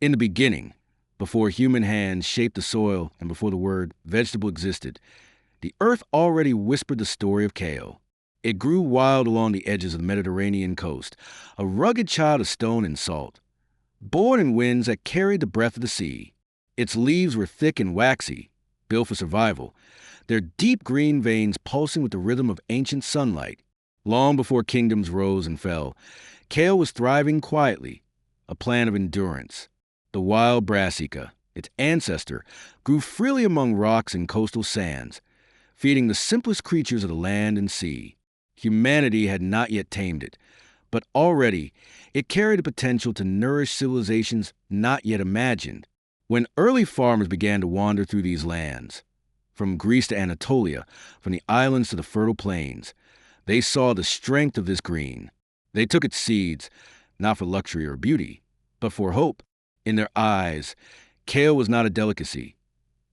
In the beginning, before human hands shaped the soil and before the word vegetable existed, the earth already whispered the story of kale. It grew wild along the edges of the Mediterranean coast, a rugged child of stone and salt, born in winds that carried the breath of the sea. Its leaves were thick and waxy, built for survival, their deep green veins pulsing with the rhythm of ancient sunlight. Long before kingdoms rose and fell, kale was thriving quietly, a plant of endurance. The wild brassica, its ancestor, grew freely among rocks and coastal sands, feeding the simplest creatures of the land and sea. Humanity had not yet tamed it, but already it carried the potential to nourish civilizations not yet imagined. When early farmers began to wander through these lands, from Greece to Anatolia, from the islands to the fertile plains, they saw the strength of this green. They took its seeds, not for luxury or beauty, but for hope. In their eyes, kale was not a delicacy.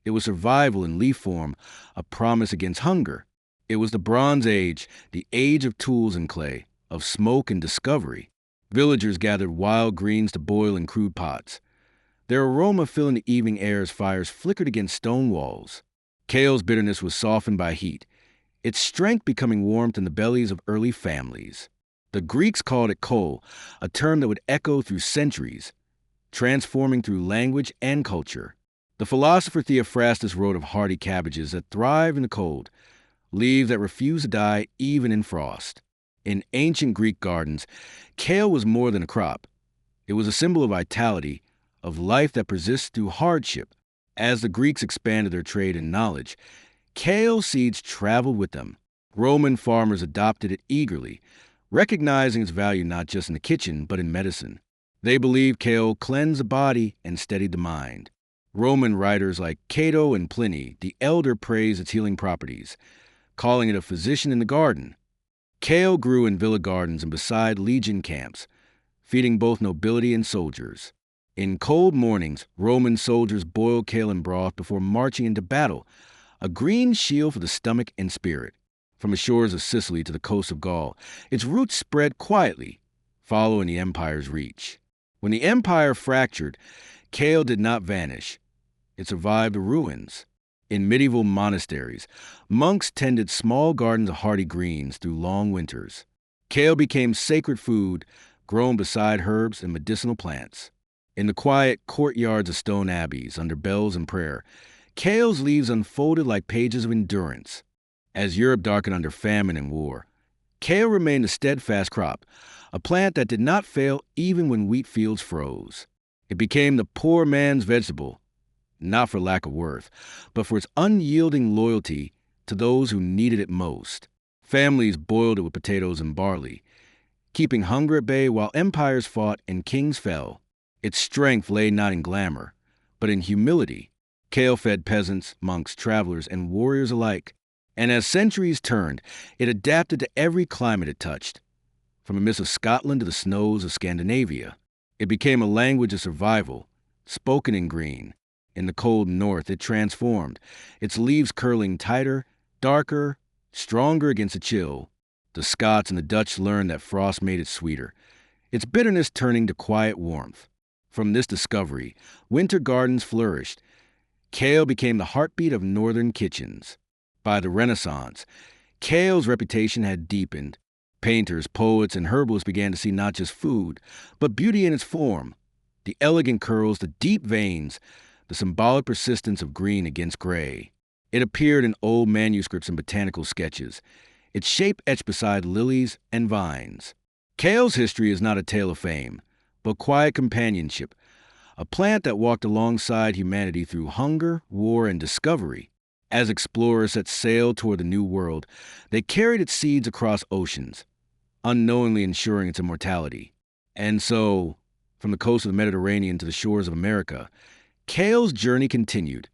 It was survival in leaf form, a promise against hunger. It was the Bronze Age, the age of tools and clay, of smoke and discovery. Villagers gathered wild greens to boil in crude pots, their aroma filling the evening air as fires flickered against stone walls. Kale's bitterness was softened by heat, its strength becoming warmth in the bellies of early families. The Greeks called it kol, a term that would echo through centuries, transforming through language and culture. The philosopher Theophrastus wrote of hardy cabbages that thrive in the cold, leaves that refuse to die even in frost. In ancient Greek gardens, kale was more than a crop. It was a symbol of vitality, of life that persists through hardship. As the Greeks expanded their trade and knowledge, kale seeds traveled with them. Roman farmers adopted it eagerly, recognizing its value not just in the kitchen, but in medicine. They believed kale cleansed the body and steadied the mind. Roman writers like Cato and Pliny the Elder praised its healing properties, calling it a physician in the garden. Kale grew in villa gardens and beside legion camps, feeding both nobility and soldiers. In cold mornings, Roman soldiers boiled kale in broth before marching into battle, a green shield for the stomach and spirit. From the shores of Sicily to the coast of Gaul, its roots spread quietly, following the empire's reach. When the empire fractured, kale did not vanish. It survived the ruins. In medieval monasteries, monks tended small gardens of hardy greens through long winters. Kale became sacred food, grown beside herbs and medicinal plants. In the quiet courtyards of stone abbeys, under bells and prayer, kale's leaves unfolded like pages of endurance. As Europe darkened under famine and war, kale remained a steadfast crop, a plant that did not fail even when wheat fields froze. It became the poor man's vegetable, not for lack of worth, but for its unyielding loyalty to those who needed it most. Families boiled it with potatoes and barley, keeping hunger at bay while empires fought and kings fell. Its strength lay not in glamour, but in humility. Kale fed peasants, monks, travelers, and warriors alike. And as centuries turned, it adapted to every climate it touched, from the mists of Scotland to the snows of Scandinavia. It became a language of survival, spoken in green. In the cold north, it transformed, its leaves curling tighter, darker, stronger against the chill. The Scots and the Dutch learned that frost made it sweeter, its bitterness turning to quiet warmth. From this discovery, winter gardens flourished. Kale became the heartbeat of northern kitchens. By the Renaissance, kale's reputation had deepened. Painters, poets, and herbalists began to see not just food, but beauty in its form. The elegant curls, the deep veins, the symbolic persistence of green against gray. It appeared in old manuscripts and botanical sketches, its shape etched beside lilies and vines. Kale's history is not a tale of fame, but quiet companionship, a plant that walked alongside humanity through hunger, war, and discovery. As explorers set sail toward the New World, they carried its seeds across oceans, unknowingly ensuring its immortality. And so, from the coast of the Mediterranean to the shores of America, Kale's journey continued,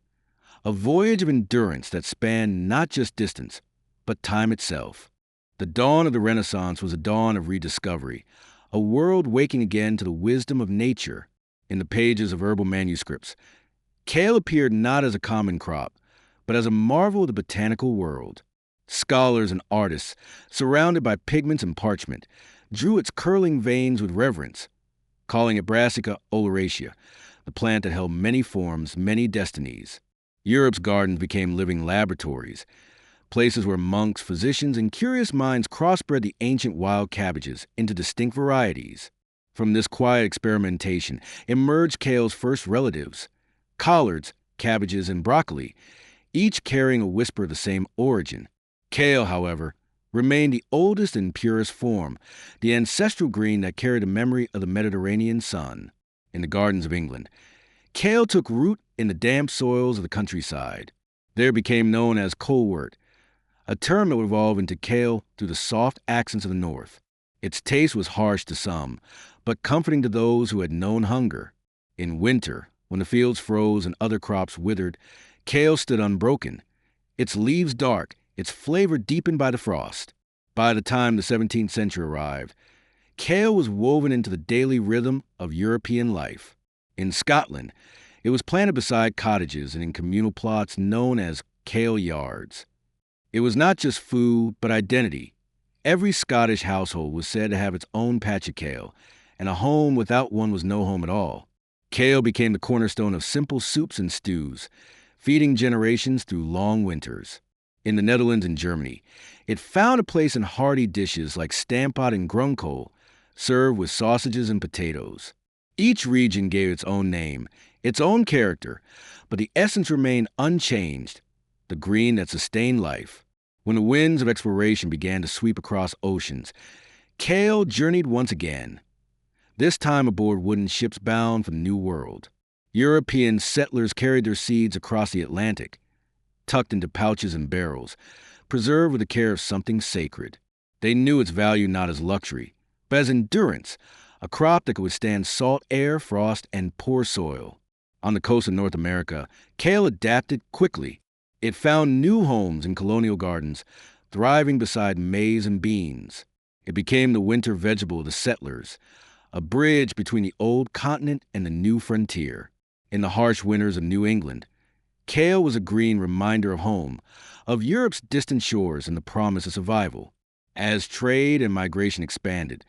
a voyage of endurance that spanned not just distance, but time itself. The dawn of the Renaissance was a dawn of rediscovery, a world waking again to the wisdom of nature. In the pages of herbal manuscripts, kale appeared not as a common crop, but as a marvel of the botanical world. Scholars and artists, surrounded by pigments and parchment, drew its curling veins with reverence, calling it Brassica oleracea, the plant that held many forms, many destinies. Europe's gardens became living laboratories, places where monks, physicians, and curious minds crossbred the ancient wild cabbages into distinct varieties. From this quiet experimentation emerged kale's first relatives, collards, cabbages, and broccoli, each carrying a whisper of the same origin. Kale, however, remained the oldest and purest form, the ancestral green that carried a memory of the Mediterranean sun. In the gardens of England, kale took root in the damp soils of the countryside. There it became known as colewort, a term that would evolve into kale through the soft accents of the north. Its taste was harsh to some, but comforting to those who had known hunger. In winter, when the fields froze and other crops withered, kale stood unbroken, its leaves dark, its flavor deepened by the frost. By the time the 17th century arrived, kale was woven into the daily rhythm of European life. In Scotland, it was planted beside cottages and in communal plots known as kale yards. It was not just food, but identity. Every Scottish household was said to have its own patch of kale, and a home without one was no home at all. Kale became the cornerstone of simple soups and stews, feeding generations through long winters. In the Netherlands and Germany, it found a place in hearty dishes like stamppot and grunkohl, served with sausages and potatoes. Each region gave its own name, its own character, but the essence remained unchanged, the green that sustained life. When the winds of exploration began to sweep across oceans, kale journeyed once again, this time aboard wooden ships bound for the New World. European settlers carried their seeds across the Atlantic, tucked into pouches and barrels, preserved with the care of something sacred. They knew its value not as luxury, but as endurance, a crop that could withstand salt air, frost, and poor soil. On the coast of North America, kale adapted quickly. It found new homes in colonial gardens, thriving beside maize and beans. It became the winter vegetable of the settlers, a bridge between the old continent and the new frontier. In the harsh winters of New England, kale was a green reminder of home, of Europe's distant shores and the promise of survival. As trade and migration expanded,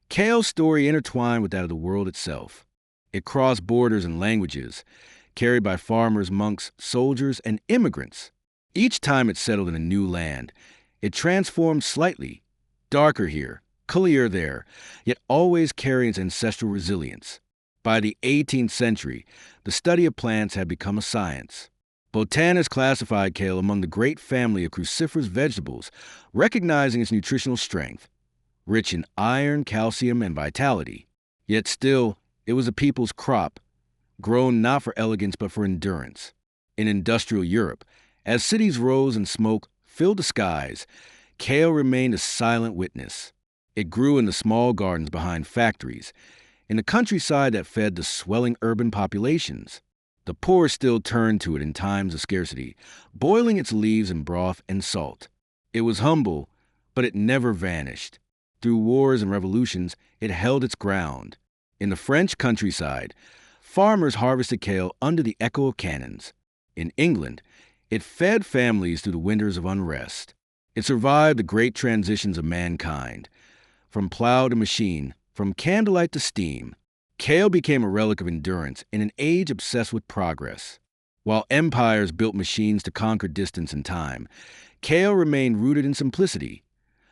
kale's story intertwined with that of the world itself. It crossed borders and languages, carried by farmers, monks, soldiers, and immigrants. Each time it settled in a new land, it transformed slightly, darker here, clearer there, yet always carrying its ancestral resilience. By the 18th century, the study of plants had become a science. Botanists classified kale among the great family of cruciferous vegetables, recognizing its nutritional strength, rich in iron, calcium, and vitality. Yet still, it was a people's crop, grown not for elegance but for endurance. In industrial Europe, as cities rose and smoke filled the skies, kale remained a silent witness. It grew in the small gardens behind factories, in the countryside that fed the swelling urban populations. The poor still turned to it in times of scarcity, boiling its leaves in broth and salt. It was humble, but it never vanished. Through wars and revolutions, it held its ground. In the French countryside, farmers harvested kale under the echo of cannons. In England, it fed families through the winters of unrest. It survived the great transitions of mankind. From plow to machine, from candlelight to steam, kale became a relic of endurance in an age obsessed with progress. While empires built machines to conquer distance and time, kale remained rooted in simplicity.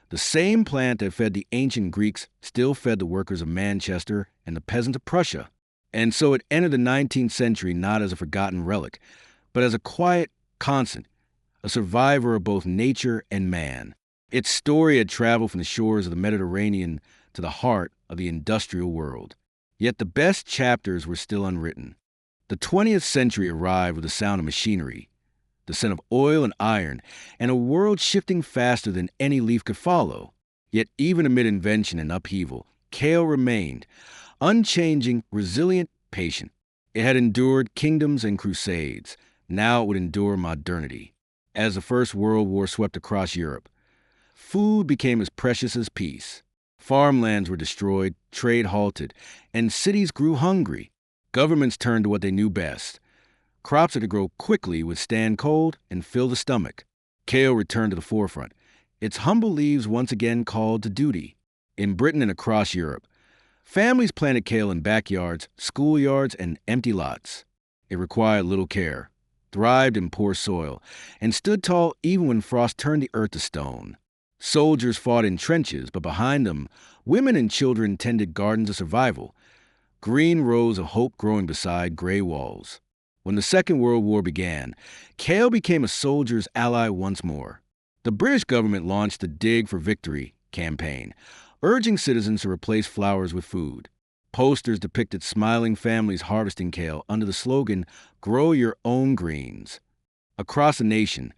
The same plant that fed the ancient Greeks still fed the workers of Manchester and the peasants of Prussia. And so it entered the 19th century not as a forgotten relic, but as a quiet constant, a survivor of both nature and man. Its story had traveled from the shores of the Mediterranean to the heart of the industrial world. Yet the best chapters were still unwritten. The 20th century arrived with the sound of machinery, the scent of oil and iron, and a world shifting faster than any leaf could follow. Yet even amid invention and upheaval, kale remained, unchanging, resilient, patient. It had endured kingdoms and crusades. Now it would endure modernity. As the First World War swept across Europe, food became as precious as peace. Farmlands were destroyed, trade halted, and cities grew hungry. Governments turned to what they knew best. Crops that could grow quickly, withstand cold, and fill the stomach. Kale returned to the forefront, its humble leaves once again called to duty. In Britain and across Europe, Families planted kale in backyards, schoolyards, and empty lots. It required little care, thrived in poor soil, and stood tall even when frost turned the earth to stone. Soldiers fought in trenches, but behind them, women and children tended gardens of survival, green rows of hope growing beside gray walls. When the Second World War began, kale became a soldier's ally once more. The British government launched the Dig for Victory campaign, urging citizens to replace flowers with food. Posters depicted smiling families harvesting kale under the slogan, "Grow your own greens." Across the nation,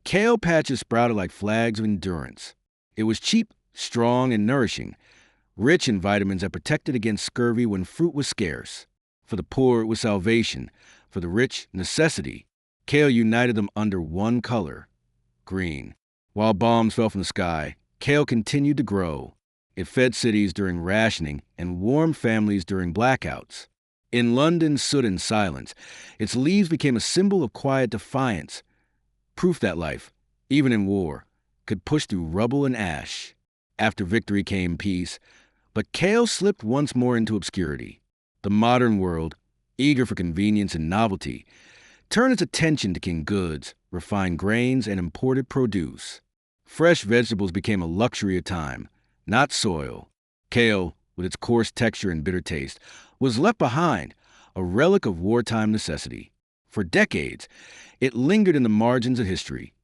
kale patches sprouted like flags of endurance. It was cheap, strong, and nourishing, rich in vitamins that protected against scurvy when fruit was scarce. For the poor, it was salvation. For the rich, necessity. Kale united them under one color, green. While bombs fell from the sky, kale continued to grow. It fed cities during rationing and warmed families during blackouts. In London's soot and silence, its leaves became a symbol of quiet defiance, proof that life, even in war, could push through rubble and ash. After victory came peace, but kale slipped once more into obscurity. The modern world, eager for convenience and novelty, turned its attention to canned goods, refined grains, and imported produce. Fresh vegetables became a luxury of time, not soil. Kale, with its coarse texture and bitter taste, was left behind, a relic of wartime necessity. For decades, it lingered in the margins of history,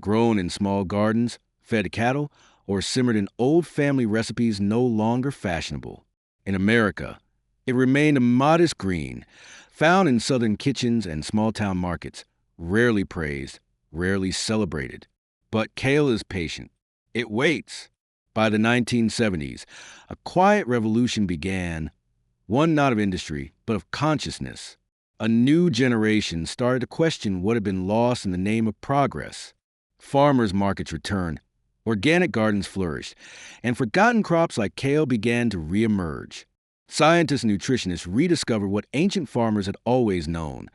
grown in small gardens, fed cattle, or simmered in old family recipes no longer fashionable. In America, it remained a modest green, found in southern kitchens and small-town markets, rarely praised, rarely celebrated. But kale is patient. It waits. By the 1970s, a quiet revolution began, one not of industry, but of consciousness. A new generation started to question what had been lost in the name of progress. Farmers' markets returned, organic gardens flourished, and forgotten crops like kale began to reemerge. Scientists and nutritionists rediscovered what ancient farmers had always known,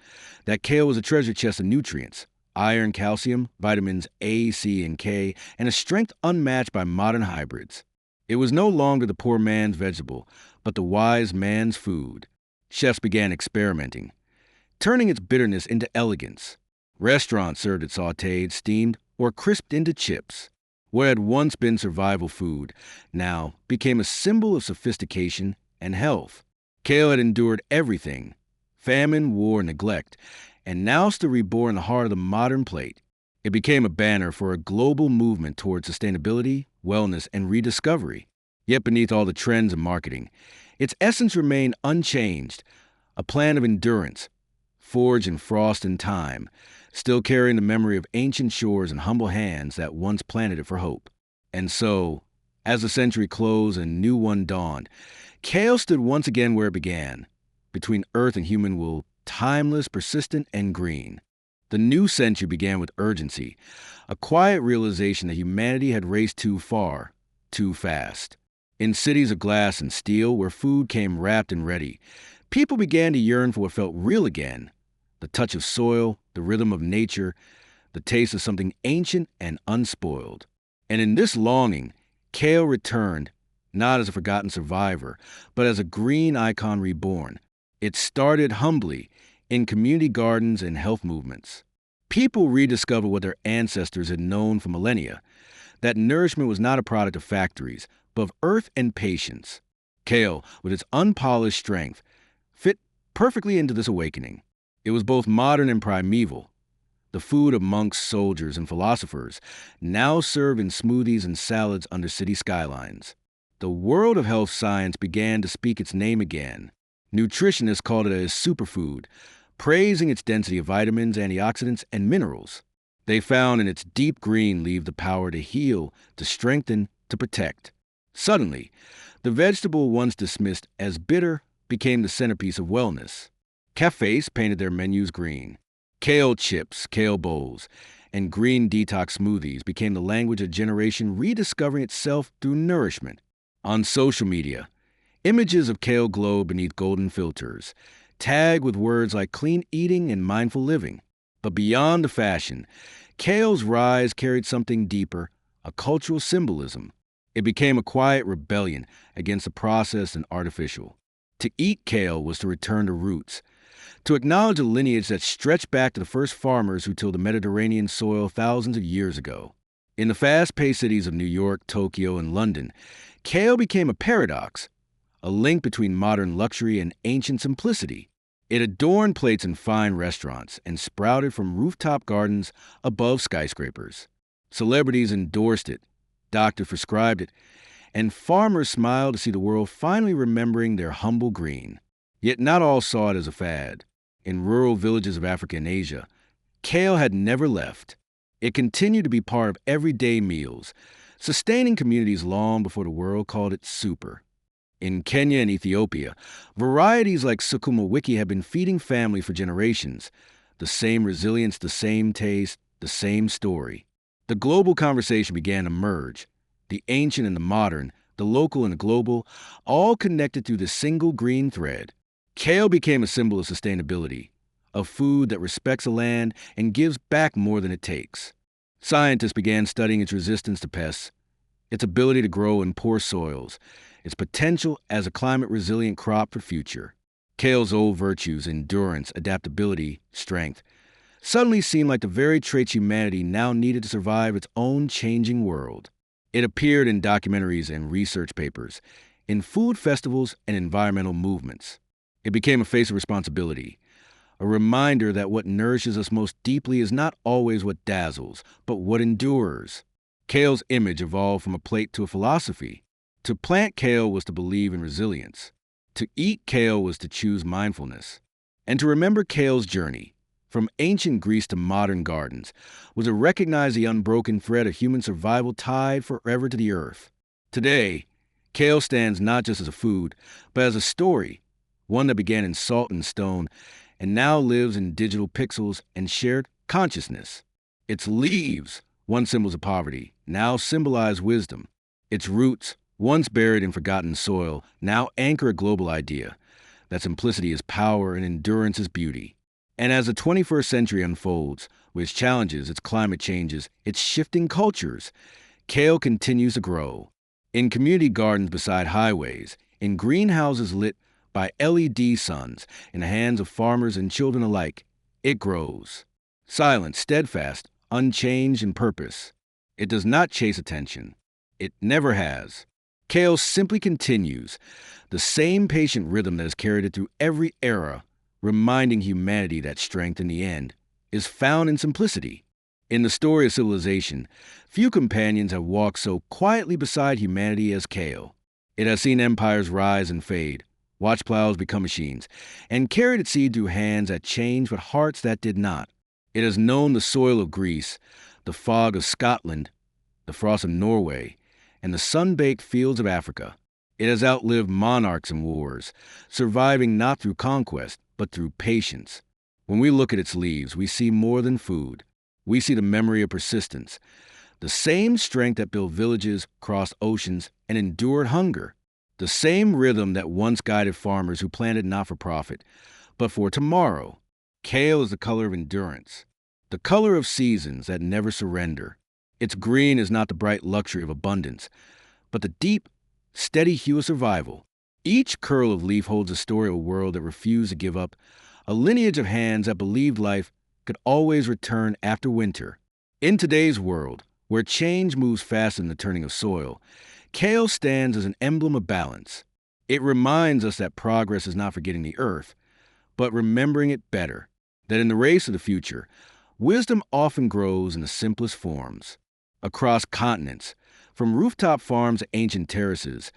that kale was a treasure chest of nutrients, iron, calcium, vitamins A, C, and K, and a strength unmatched by modern hybrids. It was no longer the poor man's vegetable, but the wise man's food. Chefs began experimenting, turning its bitterness into elegance. Restaurants served it sautéed, steamed, or crisped into chips. What had once been survival food now became a symbol of sophistication and health. Kale had endured everything, famine, war, neglect, and now stood reborn in the heart of the modern plate. It became a banner for a global movement toward sustainability, wellness, and rediscovery. Yet beneath all the trends and marketing, its essence remained unchanged, a plan of endurance, forged in frost and time, still carrying the memory of ancient shores and humble hands that once planted it for hope. And so, as the century closed and a new one dawned, kale stood once again where it began, between earth and human will, timeless, persistent, and green. The new century began with urgency, a quiet realization that humanity had raced too far, too fast. In cities of glass and steel, where food came wrapped and ready, people began to yearn for what felt real again, the touch of soil, the rhythm of nature, the taste of something ancient and unspoiled. And in this longing, kale returned, not as a forgotten survivor, but as a green icon reborn. It started humbly, in community gardens and health movements. People rediscovered what their ancestors had known for millennia, that nourishment was not a product of factories, but of earth and patience. Kale, with its unpolished strength, fit perfectly into this awakening. It was both modern and primeval, the food of monks, soldiers, and philosophers, now served in smoothies and salads under city skylines. The world of health science began to speak its name again. Nutritionists called it a superfood, praising its density of vitamins, antioxidants, and minerals. They found in its deep green leaf the power to heal, to strengthen, to protect. Suddenly, the vegetable once dismissed as bitter became the centerpiece of wellness. Cafes painted their menus green. Kale chips, kale bowls, and green detox smoothies became the language of a generation rediscovering itself through nourishment. On social media, images of kale glow beneath golden filters, tagged with words like clean eating and mindful living. But beyond the fashion, kale's rise carried something deeper, a cultural symbolism. It became a quiet rebellion against the processed and artificial. To eat kale was to return to roots, to acknowledge a lineage that stretched back to the first farmers who tilled the Mediterranean soil thousands of years ago. In the fast-paced cities of New York, Tokyo, and London, kale became a paradox, a link between modern luxury and ancient simplicity. It adorned plates in fine restaurants and sprouted from rooftop gardens above skyscrapers. Celebrities endorsed it, doctors prescribed it, and farmers smiled to see the world finally remembering their humble green. Yet not all saw it as a fad. In rural villages of Africa and Asia, kale had never left. It continued to be part of everyday meals, sustaining communities long before the world called it super. In Kenya and Ethiopia, varieties like sukuma wiki have been feeding families for generations. The same resilience, the same taste, the same story. The global conversation began to merge. The ancient and the modern, the local and the global, all connected through this single green thread. Kale became a symbol of sustainability, of food that respects the land and gives back more than it takes. Scientists began studying its resistance to pests, its ability to grow in poor soils, its potential as a climate-resilient crop for future. Kale's old virtues, endurance, adaptability, strength, suddenly seemed like the very traits humanity now needed to survive its own changing world. It appeared in documentaries and research papers, in food festivals and environmental movements. It became a face of responsibility, a reminder that what nourishes us most deeply is not always what dazzles, but what endures. Kale's image evolved from a plate to a philosophy. To plant kale was to believe in resilience. To eat kale was to choose mindfulness. And to remember Kale's journey, from ancient Greece to modern gardens, was to recognize the unbroken thread of human survival tied forever to the earth. Today, kale stands not just as a food, but as a story, one that began in salt and stone and now lives in digital pixels and shared consciousness. Its leaves, once symbols of poverty, now symbolize wisdom. Its roots, once buried in forgotten soil, now anchor a global idea that simplicity is power and endurance is beauty. And as the 21st century unfolds, with its challenges, its climate changes, its shifting cultures, kale continues to grow. In community gardens beside highways, in greenhouses lit by LED suns, in the hands of farmers and children alike, it grows. Silent, steadfast, unchanged in purpose. It does not chase attention. It never has. Kale simply continues, the same patient rhythm that has carried it through every era, reminding humanity that strength in the end is found in simplicity. In the story of civilization, few companions have walked so quietly beside humanity as kale. It has seen empires rise and fade, watched plows become machines, and carried its seed through hands that changed but hearts that did not. It has known the soil of Greece, the fog of Scotland, the frost of Norway, and the sun-baked fields of Africa. It has outlived monarchs and wars, surviving not through conquest, but through patience. When we look at its leaves, we see more than food. We see the memory of persistence, the same strength that built villages, crossed oceans, and endured hunger. The same rhythm that once guided farmers who planted not for profit, but for tomorrow. Kale is the color of endurance, the color of seasons that never surrender. Its green is not the bright luxury of abundance, but the deep, steady hue of survival. Each curl of leaf holds a story of a world that refused to give up, a lineage of hands that believed life could always return after winter. In today's world, where change moves faster than the turning of soil, kale stands as an emblem of balance. It reminds us that progress is not forgetting the earth, but remembering it better, that in the race of the future, wisdom often grows in the simplest forms. Across continents, from rooftop farms to ancient terraces,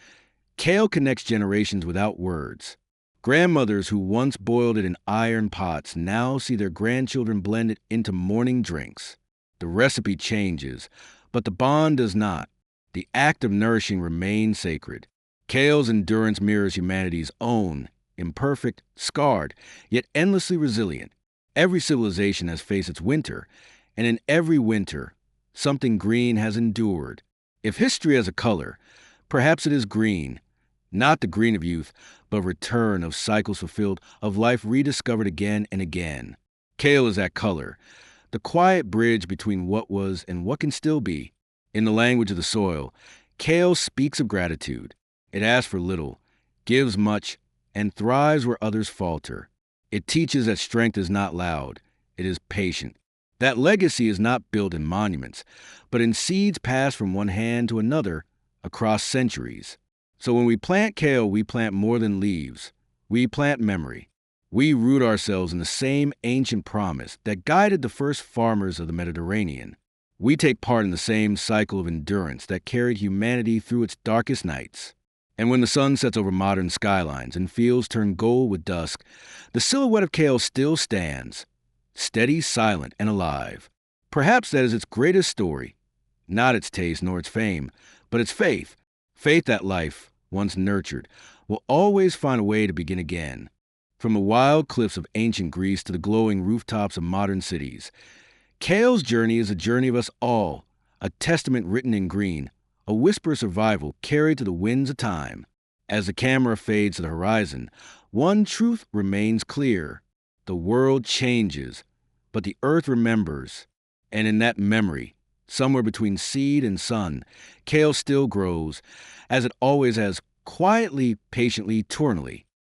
kale connects generations without words. Grandmothers who once boiled it in iron pots now see their grandchildren blend it into morning drinks. The recipe changes, but the bond does not. The act of nourishing remains sacred. Kale's endurance mirrors humanity's own, imperfect, scarred, yet endlessly resilient. Every civilization has faced its winter, and in every winter, something green has endured. If history has a color, perhaps it is green. Not the green of youth, but return of cycles fulfilled, of life rediscovered again and again. Kale is that color, the quiet bridge between what was and what can still be. In the language of the soil, Kale speaks of gratitude. It asks for little, gives much, and thrives where others falter. It teaches that strength is not loud, it is patient. That legacy is not built in monuments, but in seeds passed from one hand to another across centuries. So when we plant kale, we plant more than leaves. We plant memory. We root ourselves in the same ancient promise that guided the first farmers of the Mediterranean. We take part in the same cycle of endurance that carried humanity through its darkest nights. And when the sun sets over modern skylines and fields turn gold with dusk, the silhouette of Kale still stands, steady, silent, and alive. Perhaps that is its greatest story. Not its taste nor its fame, but its faith. Faith that life, once nurtured, will always find a way to begin again. From the wild cliffs of ancient Greece to the glowing rooftops of modern cities, Kale's journey is a journey of us all, a testament written in green, a whisper of survival carried to the winds of time. As the camera fades to the horizon, one truth remains clear. The world changes, but the earth remembers. And in that memory, somewhere between seed and sun, Kale still grows, as it always has, quietly, patiently, eternally.